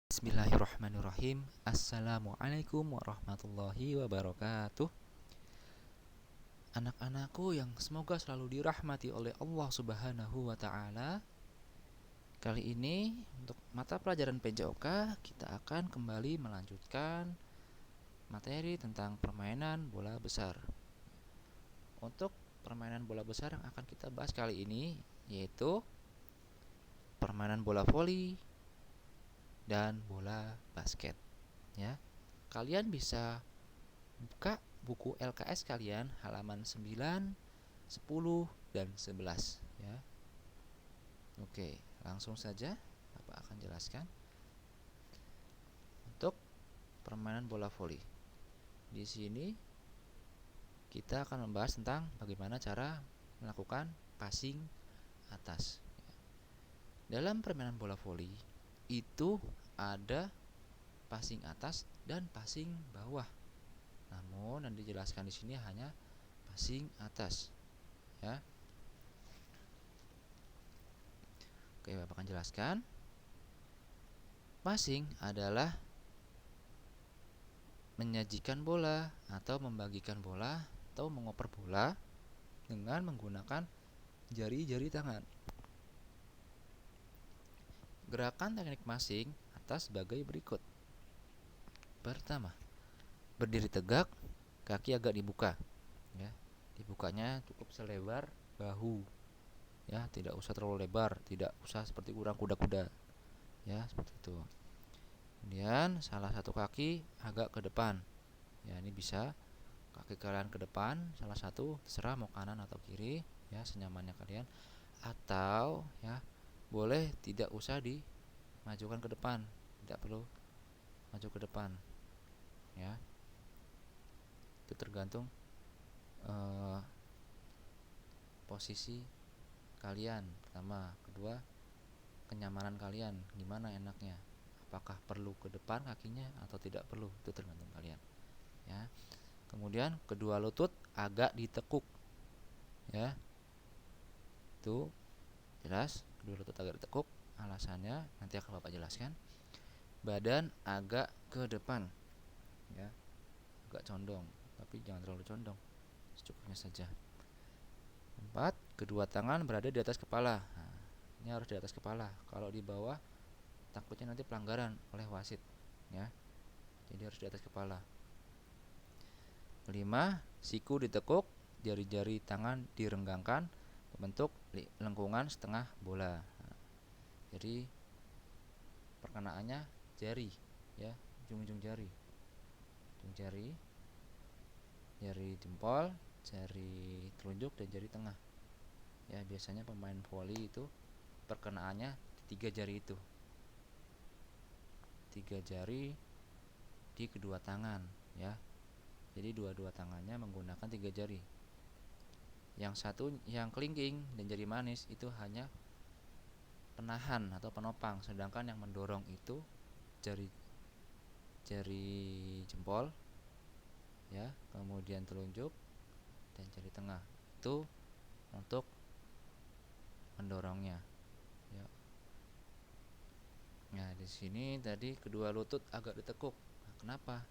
Bismillahirrahmanirrahim. Assalamualaikum warahmatullahi wabarakatuh. Anak-anakku yang semoga selalu dirahmati oleh Allah Subhanahu wa taala. Kali ini untuk mata pelajaran PJOK kita akan kembali melanjutkan materi tentang permainan bola besar. Untuk permainan bola besar yang akan kita bahas kali ini yaitu permainan bola voli dan bola basket, ya. Kalian bisa buka buku LKS kalian halaman 9, 10 dan 11, ya. Oke, langsung saja Bapak akan jelaskan. Untuk permainan bola voli. Di sini kita akan membahas tentang bagaimana cara melakukan passing atas. Dalam permainan bola voli itu ada passing atas dan passing bawah. Namun yang dijelaskan di sini hanya passing atas, ya. Oke, Bapak akan jelaskan. Passing adalah menyajikan bola atau membagikan bola atau mengoper bola dengan menggunakan jari-jari tangan. Gerakan teknik passing atas sebagai berikut. Pertama, berdiri tegak, kaki agak dibuka, ya. Dibukanya cukup selebar bahu, ya, tidak usah terlalu lebar, tidak usah seperti orang kuda-kuda, ya, seperti itu. Kemudian salah satu kaki agak ke depan, ya, ini bisa kaki kalian ke depan, salah satu terserah mau kanan atau kiri, ya, senyamannya kalian. Atau, ya, boleh tidak usah dimajukan ke depan, tidak perlu maju ke depan, ya. Itu tergantung posisi kalian, pertama. Kedua, kenyamanan kalian gimana enaknya, apakah perlu ke depan kakinya atau tidak perlu, itu tergantung kalian, ya. Kemudian kedua lutut agak ditekuk, ya, itu jelas. Kedua lutut agak ditekuk, alasannya nanti akan Bapak jelaskan. Badan agak ke depan, ya, agak condong, tapi jangan terlalu condong, secukupnya saja. 4, kedua tangan berada di atas kepala. Nah, ini harus di atas kepala. Kalau di bawah takutnya nanti pelanggaran oleh wasit, ya. Jadi harus di atas kepala. 5, siku ditekuk, jari-jari tangan direnggangkan membentuk lengkungan setengah bola. Nah, jadi perkenaannya jari, ya, ujung-ujung jari. Ujung jari, jari jempol, jari telunjuk dan jari tengah. Ya, biasanya pemain voli itu perkenaannya di 3 jari itu. 3 jari di kedua tangan, ya. Jadi dua-dua tangannya menggunakan 3 jari. Yang satu yang kelingking dan jari manis itu hanya penahan atau penopang, sedangkan yang mendorong itu jari jempol, ya, kemudian telunjuk dan jari tengah. Itu untuk mendorongnya, ya. Nah, di sini tadi kedua lutut agak ditekuk. Nah, kenapa?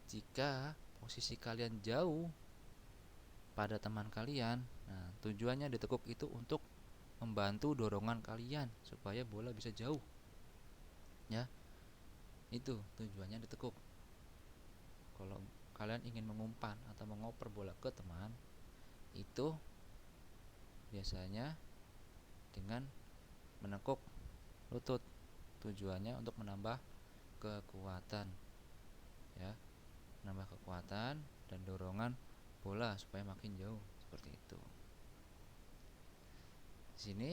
Jika posisi kalian jauh pada teman kalian, nah, tujuannya ditekuk itu untuk membantu dorongan kalian supaya bola bisa jauh, ya. Itu tujuannya ditekuk. Kalau kalian ingin mengumpan atau mengoper bola ke teman, itu biasanya dengan menekuk lutut. Tujuannya untuk menambah kekuatan, ya, menambah kekuatan dan dorongan bola supaya makin jauh, seperti itu. Di sini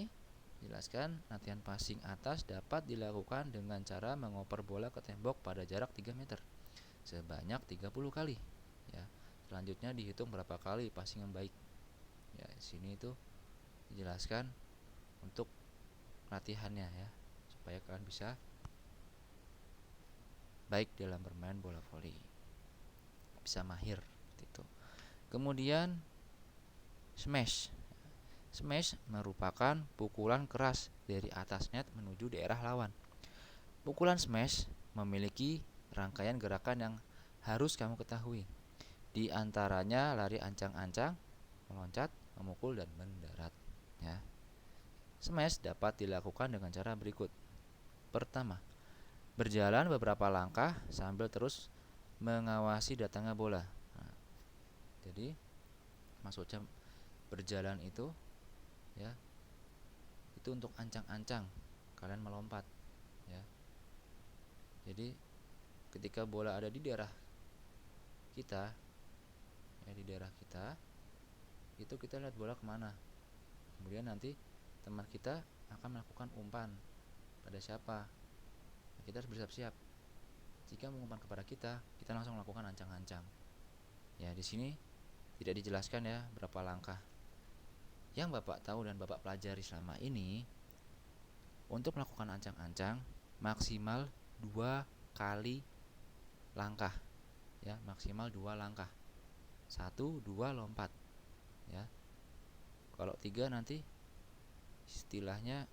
jelaskan latihan passing atas dapat dilakukan dengan cara mengoper bola ke tembok pada jarak 3 meter sebanyak 30 kali, ya. Selanjutnya dihitung berapa kali passing yang baik. Ya, di sini itu dijelaskan untuk latihannya, ya, supaya kalian bisa baik dalam bermain bola voli, bisa mahir seperti itu. Kemudian smash. Smash merupakan pukulan keras dari atas net menuju daerah lawan. Pukulan smash memiliki rangkaian gerakan yang harus kamu ketahui. Di antaranya lari ancang-ancang, meloncat, memukul, dan mendarat. Ya. Smash dapat dilakukan dengan cara berikut. Pertama, berjalan beberapa langkah sambil terus mengawasi datangnya bola. Nah, jadi maksudnya berjalan itu ya, itu untuk ancang-ancang, kalian melompat ya. Jadi ketika bola ada di daerah kita, ya di daerah kita, itu kita lihat bola kemana. Kemudian nanti teman kita akan melakukan umpan pada siapa. Kita harus bersiap-siap. Jika mengumpan kepada kita, kita langsung melakukan ancang-ancang. Ya di sini tidak dijelaskan ya berapa langkah. Yang Bapak tahu dan Bapak pelajari selama ini, untuk melakukan ancang-ancang maksimal 2 kali langkah. Ya, maksimal 2 langkah. 1, 2 lompat. Ya. Kalau 3 nanti istilahnya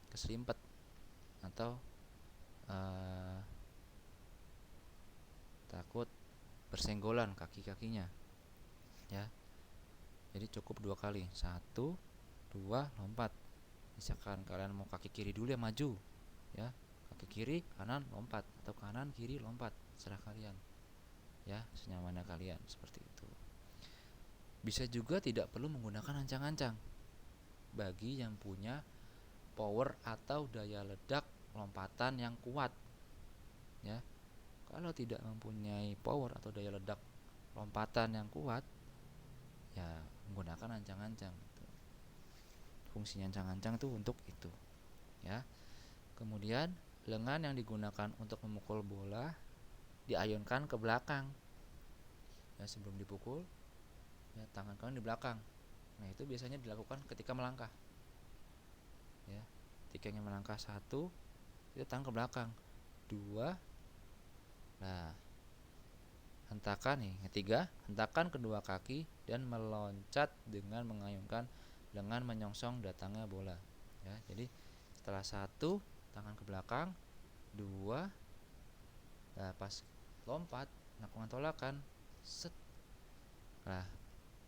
keselimpet atau takut bersenggolan kaki-kakinya. Ya. Jadi cukup 2 kali. 1, 2 lompat. Misalkan kalian mau kaki kiri dulu ya maju, ya kaki kiri kanan lompat atau kanan kiri lompat, serah kalian ya, senyamannya kalian seperti itu. Bisa juga tidak perlu menggunakan ancang-ancang bagi yang punya power atau daya ledak lompatan yang kuat ya. Kalau tidak mempunyai power atau daya ledak lompatan yang kuat ya menggunakan ancang-ancang. Fungsinya ancang-ancang itu untuk itu ya. Kemudian lengan yang digunakan untuk memukul bola diayunkan ke belakang ya, sebelum dipukul ya, tangan kalian di belakang. Nah itu biasanya dilakukan ketika melangkah ya. Ketika ingin melangkah 1, itu tangan ke belakang. 2, nah hentakan nih. 3, hentakan kedua kaki dan meloncat dengan mengayunkan lengan menyongsong datangnya bola ya. Jadi setelah 1 tangan ke belakang, 2 nah pas lompat melakukan tolakan set, nah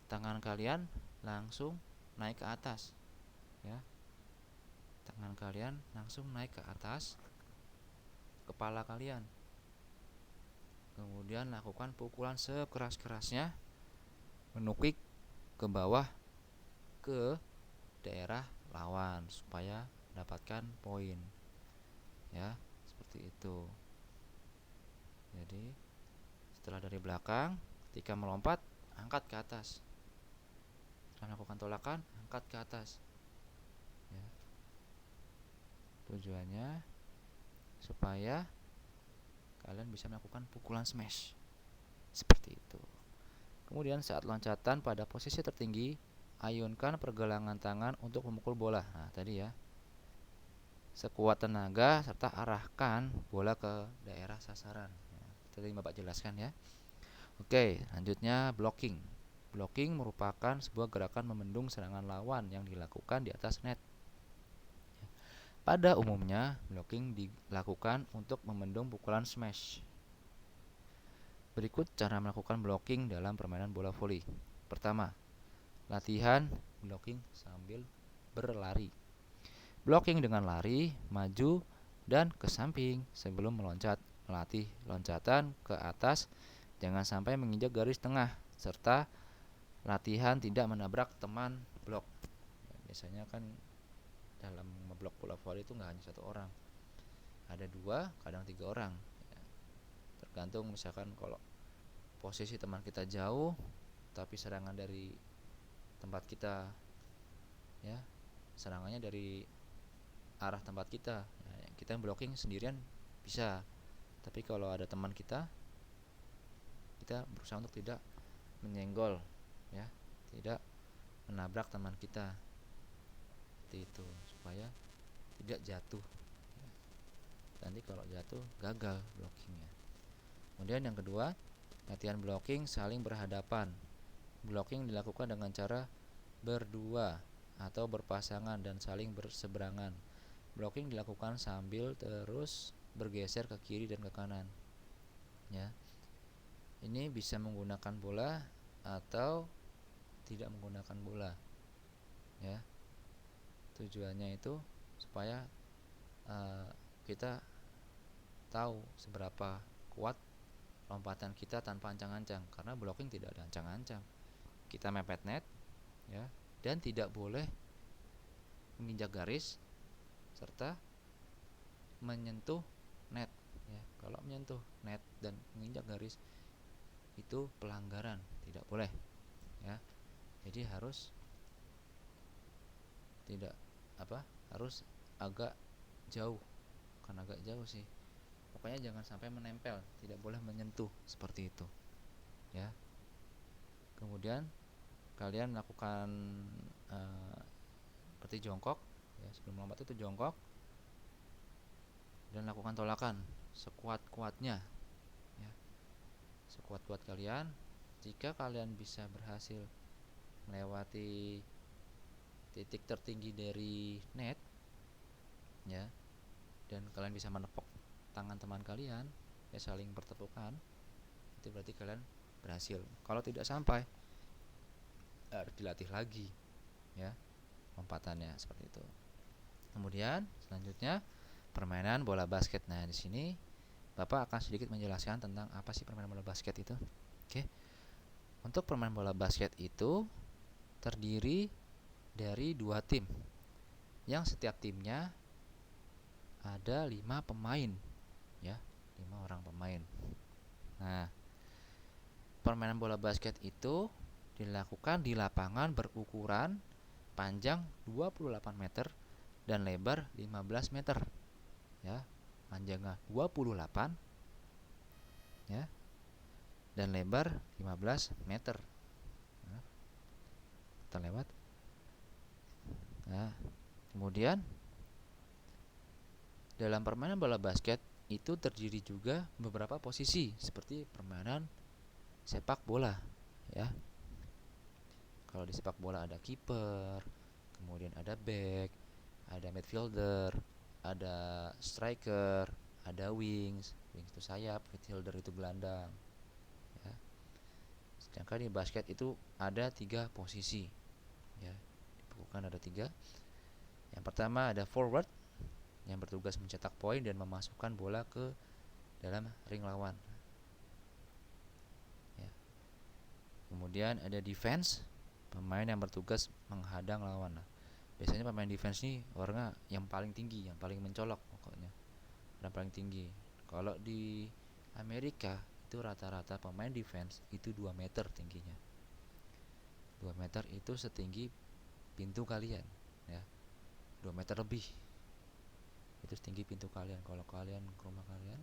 tangan kalian langsung naik ke atas ya. Tangan kalian langsung naik ke atas kepala kalian. Kemudian lakukan pukulan sekeras-kerasnya menukik ke bawah ke daerah lawan supaya mendapatkan poin ya, seperti itu. Jadi setelah dari belakang, ketika melompat angkat ke atas. Setelah melakukan tolakan angkat ke atas ya. Tujuannya supaya kalian bisa melakukan pukulan smash seperti itu. Kemudian saat loncatan pada posisi tertinggi, ayunkan pergelangan tangan untuk memukul bola. Nah tadi ya, sekuat tenaga serta arahkan bola ke daerah sasaran. Tadi Bapak jelaskan ya. Oke, selanjutnya blocking. Blocking merupakan sebuah gerakan membendung serangan lawan yang dilakukan di atas net. Pada umumnya, blocking dilakukan untuk membendung pukulan smash. Berikut cara melakukan blocking dalam permainan bola voli. Pertama, latihan blocking sambil berlari. Blocking dengan lari, maju, dan ke samping sebelum meloncat. Melatih loncatan ke atas, jangan sampai menginjak garis tengah, serta latihan tidak menabrak teman blok. Biasanya kan dalam ngeblok bola voli itu nggak hanya 1 orang, ada 2, kadang 3 orang. Tergantung misalkan kalau posisi teman kita jauh, tapi serangan dari tempat kita ya, serangannya dari arah tempat kita, nah, kita blocking sendirian bisa. Tapi kalau ada teman kita berusaha untuk tidak menyenggol ya, tidak menabrak teman kita seperti itu supaya tidak jatuh ya. Nanti kalau jatuh gagal blockingnya. Kemudian yang kedua, latihan blocking saling berhadapan. Blocking dilakukan dengan cara berdua atau berpasangan dan saling berseberangan. Blocking dilakukan sambil terus bergeser ke kiri dan ke kanan, ya. Ini bisa menggunakan bola atau tidak menggunakan bola, ya. Tujuannya itu supaya kita tahu seberapa kuat lompatan kita tanpa ancang-ancang, karena blocking tidak ada ancang-ancang. Kita mepet net, ya, dan tidak boleh menginjak garis serta menyentuh net, ya. Kalau menyentuh net dan menginjak garis itu pelanggaran, tidak boleh, ya. Jadi harus tidak harus agak jauh, bukan agak jauh sih, pokoknya jangan sampai menempel, tidak boleh menyentuh seperti itu, ya. Kemudian kalian lakukan seperti jongkok, ya, sebelum lompat itu jongkok dan lakukan tolakan sekuat-kuatnya, ya, sekuat-kuat kalian. Jika kalian bisa berhasil melewati titik tertinggi dari net, ya, dan kalian bisa menepuk tangan teman kalian, ya, saling bertepukan, itu berarti kalian berhasil. Kalau tidak sampai, harus dilatih lagi, ya, lompatannya seperti itu. Kemudian selanjutnya permainan bola basket. Nah, di sini Bapak akan sedikit menjelaskan tentang apa sih permainan bola basket itu. Oke. Untuk permainan bola basket itu terdiri dari 2 tim, yang setiap timnya ada 5 pemain, ya, 5 orang pemain. Nah, permainan bola basket itu dilakukan di lapangan berukuran panjang 28 meter dan lebar 15 meter, ya. Panjangnya 28, ya, dan lebar 15 meter. Nah, kita lewat. Nah, kemudian dalam permainan bola basket itu terdiri juga beberapa posisi seperti permainan sepak bola, ya. Kalau di sepak bola ada kiper, kemudian ada back, ada midfielder, ada striker, ada wings itu sayap, midfielder itu gelandang, ya. Sedangkan di basket itu ada 3 posisi, ya, bukan ada 3. Yang pertama ada forward yang bertugas mencetak poin dan memasukkan bola ke dalam ring lawan, ya. Kemudian ada defense, pemain yang bertugas menghadang lawan. Nah, biasanya pemain defense ini orangnya yang paling tinggi, yang paling mencolok pokoknya, yang paling tinggi. Kalau di Amerika itu rata-rata pemain defense itu 2 meter tingginya. 2 meter itu setinggi pintu kalian, ya. 2 meter lebih. Itu setinggi pintu kalian. Kalau kalian ke rumah kalian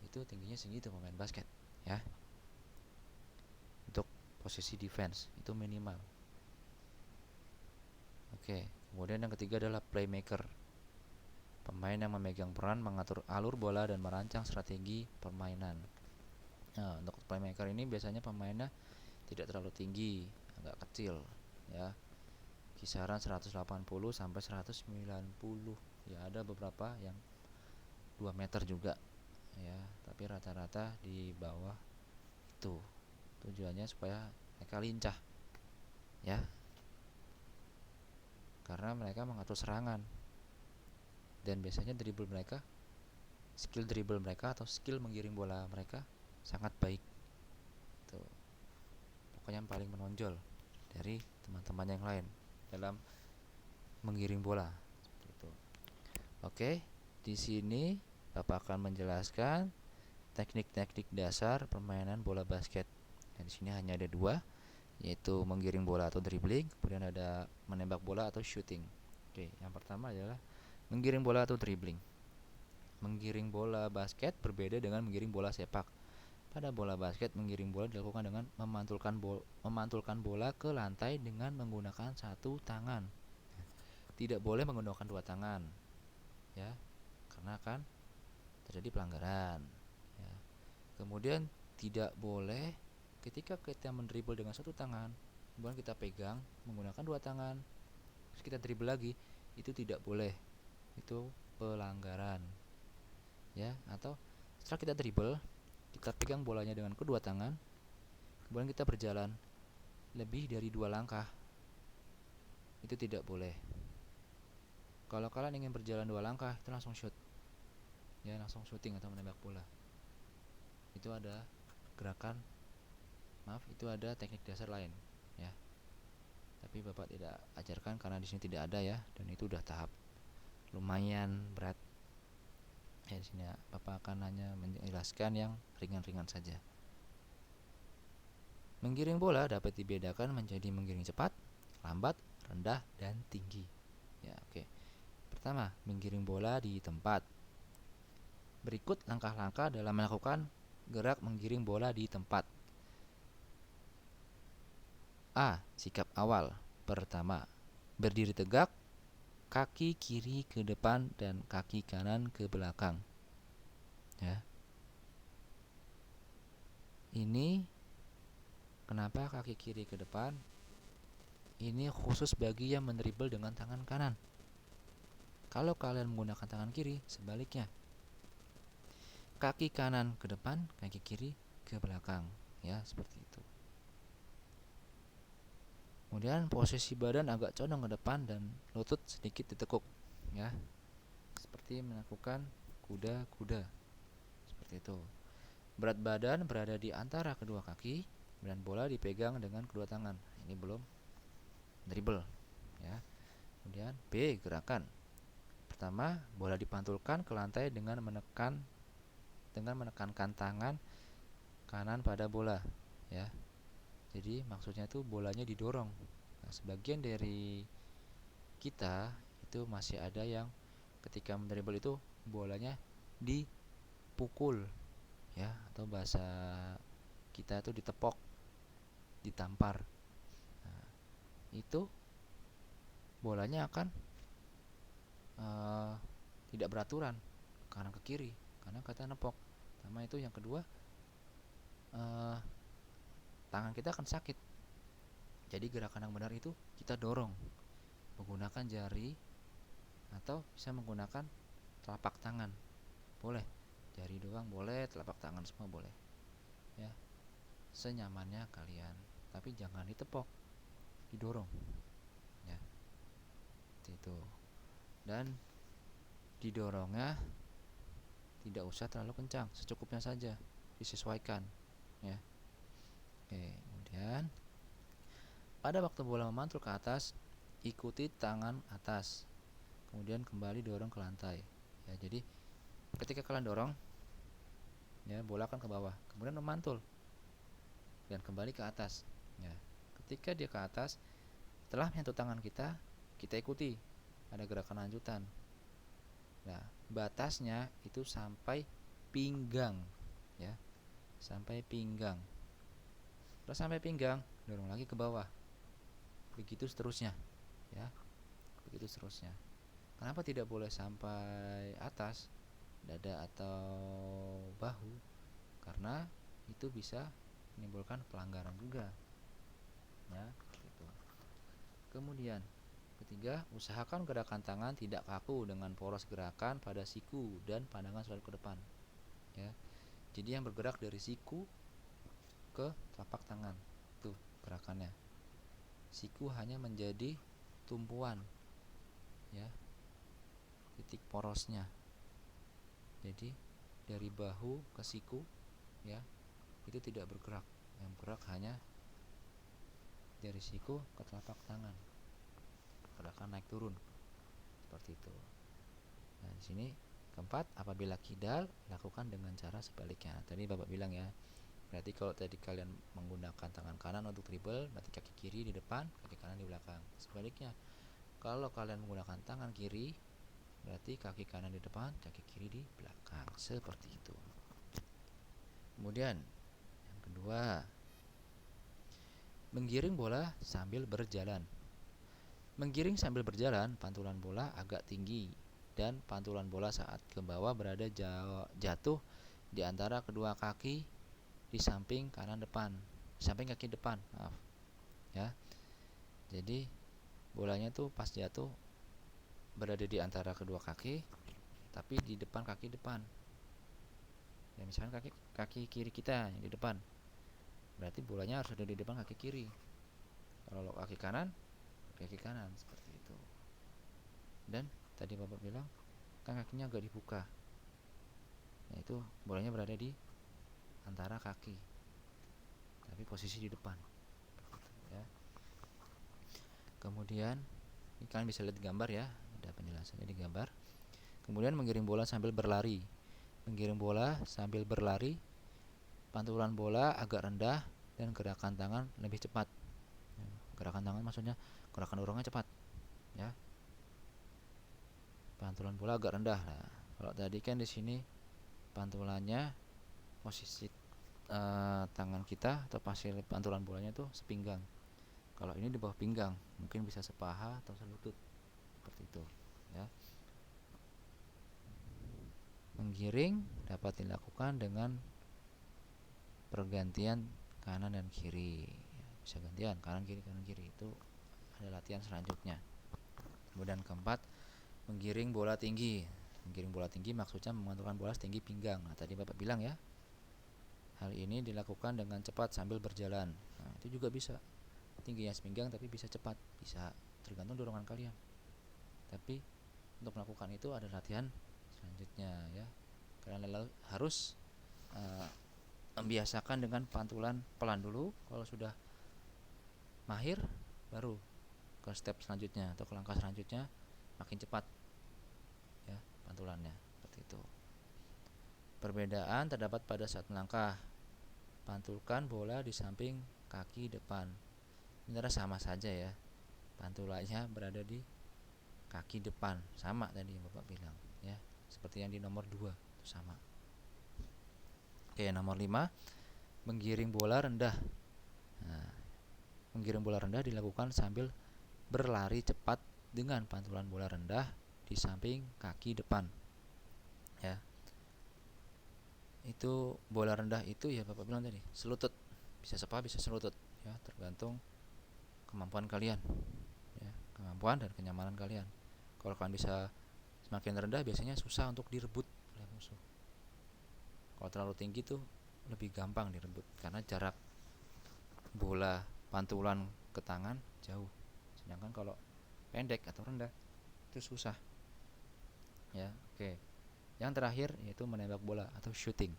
itu tingginya segitu pemain basket, ya. Untuk posisi defense itu minimal. Oke, kemudian yang ketiga adalah playmaker. Pemain yang memegang peran mengatur alur bola dan merancang strategi permainan. Nah, untuk playmaker ini biasanya pemainnya tidak terlalu tinggi, agak kecil, ya. Kisaran 180 sampai 190. Ya, ada beberapa yang 2 meter juga, ya, tapi rata-rata di bawah itu. Tujuannya supaya mereka lincah, ya, karena mereka mengatur serangan dan biasanya skill dribble mereka atau skill menggiring bola mereka sangat baik. Tuh, pokoknya yang paling menonjol dari teman-teman yang lain dalam menggiring bola. Seperti itu. Oke, di sini Bapak akan menjelaskan teknik-teknik dasar permainan bola basket. Nah, di sini hanya ada 2, yaitu menggiring bola atau dribbling, kemudian ada menembak bola atau shooting. Oke, yang pertama adalah menggiring bola atau dribbling. Menggiring bola basket berbeda dengan menggiring bola sepak. Pada bola basket, menggiring bola dilakukan dengan memantulkan bola ke lantai dengan menggunakan 1 tangan. Tidak boleh menggunakan 2 tangan, ya, karena akan terjadi pelanggaran, ya. Kemudian tidak boleh ketika kita mendribble dengan 1 tangan, kemudian kita pegang menggunakan 2 tangan, terus kita dribble lagi, itu tidak boleh. Itu pelanggaran, ya. Atau setelah kita dribble, kita pegang bolanya dengan kedua tangan, kemudian kita berjalan lebih dari 2 langkah. Itu tidak boleh. Kalau kalian ingin berjalan 2 langkah, itu langsung shoot, ya, langsung shooting atau menembak bola. Itu ada gerakan, itu ada teknik dasar lain, ya. Tapi Bapak tidak ajarkan karena di sini tidak ada, ya, dan itu udah tahap lumayan berat. Ya, di sini Bapak akan hanya menjelaskan yang ringan-ringan saja. Menggiring bola dapat dibedakan menjadi menggiring cepat, lambat, rendah, dan tinggi. Ya, oke. Pertama, menggiring bola di tempat. Berikut langkah-langkah dalam melakukan gerak menggiring bola di tempat. A. Sikap awal. Pertama, berdiri tegak, kaki kiri ke depan dan kaki kanan ke belakang. Ya. Ini kenapa kaki kiri ke depan? Ini khusus bagi yang mendribble dengan tangan kanan. Kalau kalian menggunakan tangan kiri, sebaliknya. Kaki kanan ke depan, kaki kiri ke belakang, ya, seperti itu. Kemudian posisi badan agak condong ke depan dan lutut sedikit ditekuk, ya. Seperti melakukan kuda-kuda. Seperti itu. Berat badan berada di antara kedua kaki dan bola dipegang dengan kedua tangan. Ini belum dribble, ya. Kemudian B, gerakan. Pertama, bola dipantulkan ke lantai dengan menekankan tangan kanan pada bola, ya. Jadi maksudnya itu bolanya didorong. Nah, sebagian dari kita itu masih ada yang ketika mendribble itu bolanya dipukul, ya, atau bahasa kita itu ditepok, ditampar. Nah, itu bolanya akan tidak beraturan kanan ke kiri karena kita nepok. Pertama itu, yang kedua tangan kita akan sakit. Jadi gerakan yang benar itu kita dorong menggunakan jari atau bisa menggunakan telapak tangan. Boleh jari doang boleh, telapak tangan semua boleh, ya, senyamannya kalian. Tapi jangan ditepok, didorong, ya, itu. Dan didorongnya tidak usah terlalu kencang, secukupnya saja, disesuaikan, ya. Oke, kemudian pada waktu bola memantul ke atas, ikuti tangan atas, kemudian kembali dorong ke lantai, ya. Jadi ketika kalian dorong, ya, bola akan ke bawah, kemudian memantul dan kembali ke atas, ya. Ketika dia ke atas, setelah menyentuh tangan kita, kita ikuti, ada gerakan lanjutan. Nah, batasnya itu sampai pinggang, ya, sampai pinggang. Setelah sampai pinggang, dorong lagi ke bawah, begitu seterusnya, ya, begitu seterusnya. Kenapa tidak boleh sampai atas dada atau bahu? Karena itu bisa menimbulkan pelanggaran juga, ya, gitu. Kemudian ketiga, usahakan gerakan tangan tidak kaku dengan poros gerakan pada siku dan pandangan selalu ke depan, ya. Jadi yang bergerak dari siku ke telapak tangan, tuh gerakannya. Siku hanya menjadi tumpuan, ya, titik porosnya. Jadi dari bahu ke siku, ya, itu tidak bergerak. Yang bergerak hanya dari siku ke telapak tangan, gerakan naik turun seperti itu. Nah, di sini keempat, apabila kidal lakukan dengan cara sebaliknya. Tadi Bapak bilang, ya, berarti kalau tadi kalian menggunakan tangan kanan untuk dribble, berarti kaki kiri di depan, kaki kanan di belakang. Sebaliknya, kalau kalian menggunakan tangan kiri, berarti kaki kanan di depan, kaki kiri di belakang, seperti itu. Kemudian yang kedua, menggiring bola sambil berjalan. Menggiring sambil berjalan, pantulan bola agak tinggi dan pantulan bola saat ke bawah berada jatuh di antara kedua kaki di samping kanan depan, samping kaki depan, maaf, ya. Jadi bolanya tuh pas jatuh berada di antara kedua kaki, tapi di depan kaki depan. Ya, misalkan kaki kiri kita yang di depan, berarti bolanya harus ada di depan kaki kiri. Kalau kaki kanan, kaki kanan, seperti itu. Dan tadi Bapak bilang kan kakinya agak dibuka, nah itu bolanya berada di antara kaki, tapi posisi di depan, ya. Kemudian ini kalian bisa lihat gambar ya, ada penjelasannya di gambar. Kemudian menggiring bola sambil berlari. Menggiring bola sambil berlari, pantulan bola agak rendah dan gerakan tangan lebih cepat. Gerakan tangan maksudnya gerakan dorongnya cepat, ya. Pantulan bola agak rendah. Nah, kalau tadi kan di sini pantulannya posisi tangan kita atau pasir pantulan bolanya tuh sepinggang. Kalau ini di bawah pinggang, mungkin bisa sepaha atau selutut, seperti itu, ya. Menggiring dapat dilakukan dengan pergantian kanan dan kiri, ya, bisa gantian kanan kiri, itu ada latihan selanjutnya. Kemudian keempat, menggiring bola tinggi. Menggiring bola tinggi maksudnya memantulkan bola setinggi pinggang. Nah, tadi Bapak bilang ya, hal ini dilakukan dengan cepat sambil berjalan. Nah, itu juga bisa tingginya sepinggang tapi bisa cepat, bisa tergantung dorongan kalian. Tapi untuk melakukan itu ada latihan selanjutnya, ya. Kalian harus membiasakan dengan pantulan pelan dulu. Kalau sudah mahir, baru ke step selanjutnya atau ke langkah selanjutnya, makin cepat, ya, pantulannya, seperti itu. Perbedaan terdapat pada saat melangkah. Pantulkan bola di samping kaki depan. Ini sama saja ya, pantulannya berada di kaki depan, sama tadi yang Bapak bilang, ya, seperti yang di nomor 2 itu sama. Oke, nomor 5, menggiring bola rendah. Nah, menggiring bola rendah dilakukan sambil berlari cepat dengan pantulan bola rendah di samping kaki depan, ya. Itu bola rendah itu ya Bapak bilang tadi selutut, bisa sepaha bisa selutut, ya, tergantung kemampuan kalian, ya, kemampuan dan kenyamanan kalian. Kalau kalian bisa semakin rendah, biasanya susah untuk direbut oleh musuh. Kalau terlalu tinggi tuh lebih gampang direbut karena jarak bola pantulan ke tangan jauh. Sedangkan kalau pendek atau rendah itu susah, ya. Oke. Yang terakhir yaitu menembak bola atau shooting.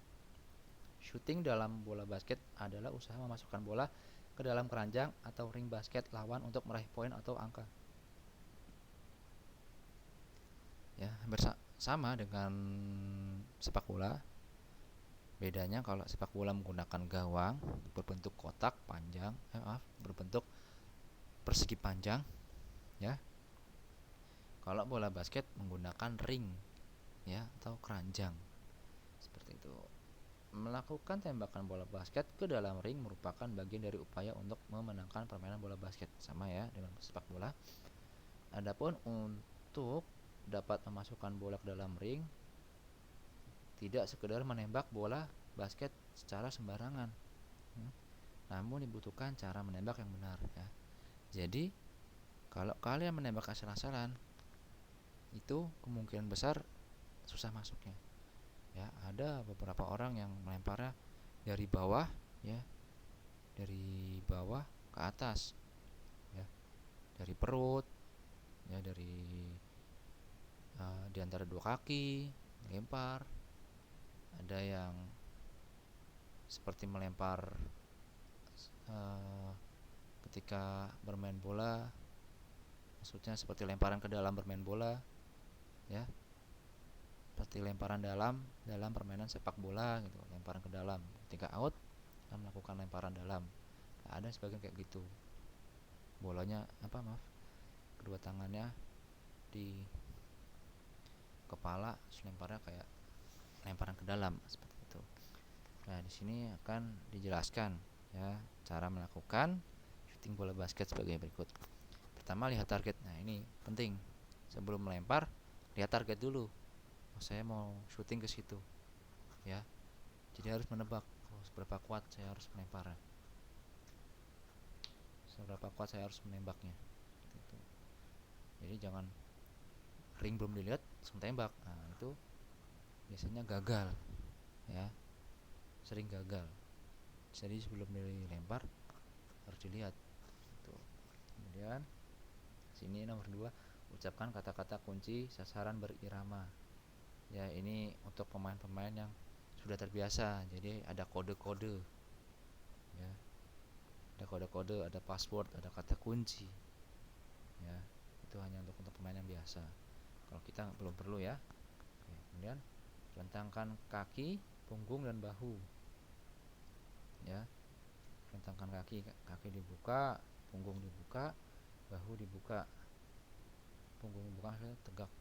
Shooting dalam bola basket adalah usaha memasukkan bola ke dalam keranjang atau ring basket lawan untuk meraih poin atau angka. Ya, sama dengan sepak bola. Bedanya kalau sepak bola menggunakan gawang berbentuk kotak panjang, berbentuk persegi panjang, ya. Kalau bola basket menggunakan ring, ya, atau keranjang, seperti itu. Melakukan tembakan bola basket ke dalam ring merupakan bagian dari upaya untuk memenangkan permainan bola basket, sama ya dengan sepak bola. Adapun untuk dapat memasukkan bola ke dalam ring, tidak sekedar menembak bola basket secara sembarangan, namun dibutuhkan cara menembak yang benar, ya. Jadi kalau kalian menembak asal-asalan, itu kemungkinan besar susah masuknya, ya. Ada beberapa orang yang melemparnya dari bawah, ya, dari bawah ke atas, ya, dari perut, ya, dari di antara dua kaki lempar. Ada yang seperti melempar ketika bermain bola, maksudnya seperti lemparan ke dalam bermain bola, ya, seperti lemparan dalam permainan sepak bola gitu, lemparan ke dalam. Ketika out kan melakukan lemparan dalam. Nah, ada sebagian kayak gitu, bolanya kedua tangannya di kepala, lemparnya kayak lemparan ke dalam, seperti itu. Nah, di sini akan dijelaskan, ya, cara melakukan shooting bola basket sebagai berikut. Pertama, lihat target. Nah, ini penting. Sebelum melempar, lihat target dulu. Saya mau shooting ke situ, ya. Jadi harus menebak seberapa kuat saya harus melemparnya, seberapa kuat saya harus menembaknya, gitu. Jadi jangan ring belum dilihat langsung tembak. Nah, itu biasanya gagal, ya. sering gagal. Jadi sebelum dilempar harus dilihat. Tuh. Kemudian sini nomor 2, ucapkan kata-kata kunci sasaran berirama. Ya, ini untuk pemain-pemain yang sudah terbiasa. Jadi ada kode-kode. Ya. Ada kode-kode, ada password, ada kata kunci. Ya. Itu hanya untuk pemain yang biasa. Kalau kita belum perlu ya. Oke, kemudian rentangkan kaki, punggung dan bahu. Ya. Rentangkan kaki, kaki dibuka, punggung dibuka, bahu dibuka. Punggung dibuka tegak,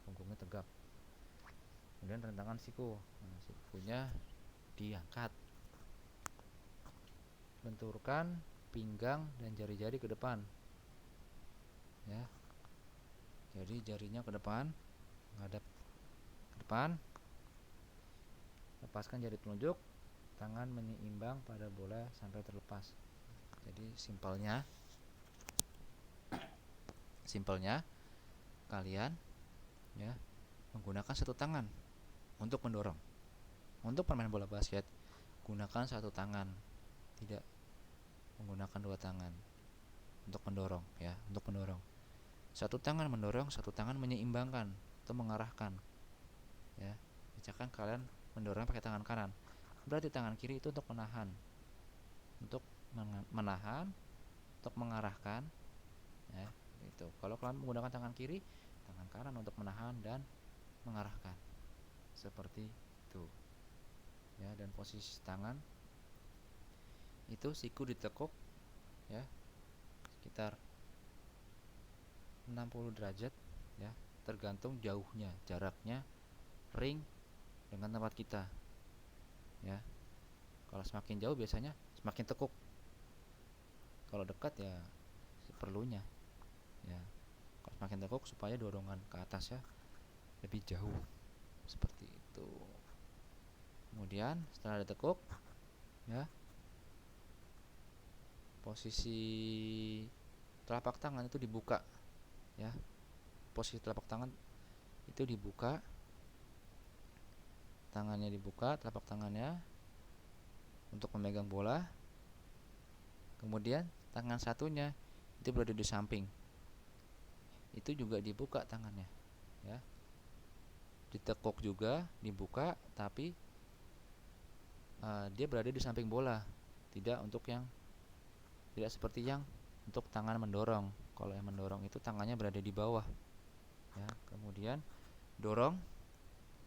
punggungnya tegak. Kemudian rentangkan siku. Nah, sikunya diangkat. Benturkan pinggang dan jari-jari ke depan. Ya. Jadi jarinya ke depan, menghadap ke depan. Lepaskan jari telunjuk, tangan menyeimbang pada bola sampai terlepas. Jadi simpelnya kalian ya menggunakan satu tangan untuk mendorong. Untuk pemain bola basket gunakan satu tangan, tidak menggunakan dua tangan untuk mendorong ya, untuk mendorong. Satu tangan mendorong, satu tangan menyeimbangkan atau mengarahkan. Ya, misalkan kalian mendorong pakai tangan kanan, berarti tangan kiri itu untuk menahan, untuk untuk mengarahkan. Ya, itu. Kalau kalian menggunakan tangan kiri, tangan kanan untuk menahan dan mengarahkan. Seperti itu. Ya, dan posisi tangan itu siku ditekuk ya sekitar 60 derajat ya, tergantung jauhnya, jaraknya ring dengan tempat kita. Ya. Kalau semakin jauh biasanya semakin tekuk. Kalau dekat ya seperlunya. Ya. Kalau semakin tekuk supaya dorongan ke atas ya lebih jauh. Seperti itu. Kemudian setelah ditekuk ya, posisi telapak tangan itu dibuka ya. Posisi telapak tangan itu dibuka, tangannya dibuka, telapak tangannya untuk memegang bola. Kemudian tangan satunya itu berada di samping, itu juga dibuka tangannya ya. Ditekuk juga, dibuka, tapi dia berada di samping bola, tidak seperti yang untuk tangan mendorong. Kalau yang mendorong itu tangannya berada di bawah ya. Kemudian dorong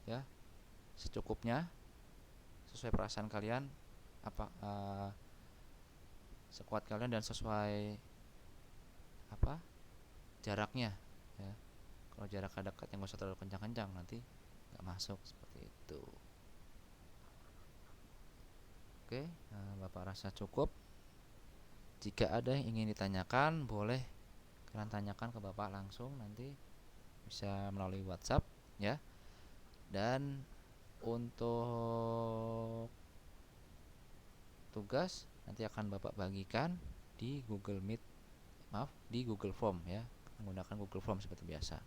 ya secukupnya, sesuai perasaan kalian, sekuat kalian dan sesuai jaraknya ya. Kalau jarak dekat yang gak usah terlalu kencang-kencang, nanti nggak masuk. Seperti itu. Oke, Bapak rasa cukup. Jika ada yang ingin ditanyakan, boleh kalian tanyakan ke Bapak langsung, nanti bisa melalui WhatsApp ya. Dan untuk tugas nanti akan Bapak bagikan di Google Meet, di Google Form ya, menggunakan Google Form seperti biasa.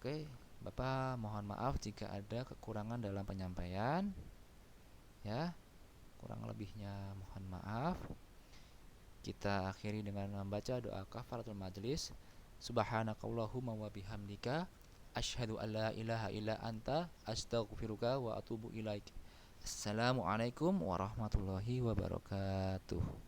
Oke, Bapak mohon maaf jika ada kekurangan dalam penyampaian ya. Kurang lebihnya mohon maaf. Kita akhiri dengan membaca doa kafaratul majelis. Subhanakallahumma wa bihamdika asyhadu an la ilaha illa anta astaghfiruka wa atubu ilaik. Assalamualaikum warahmatullahi wabarakatuh.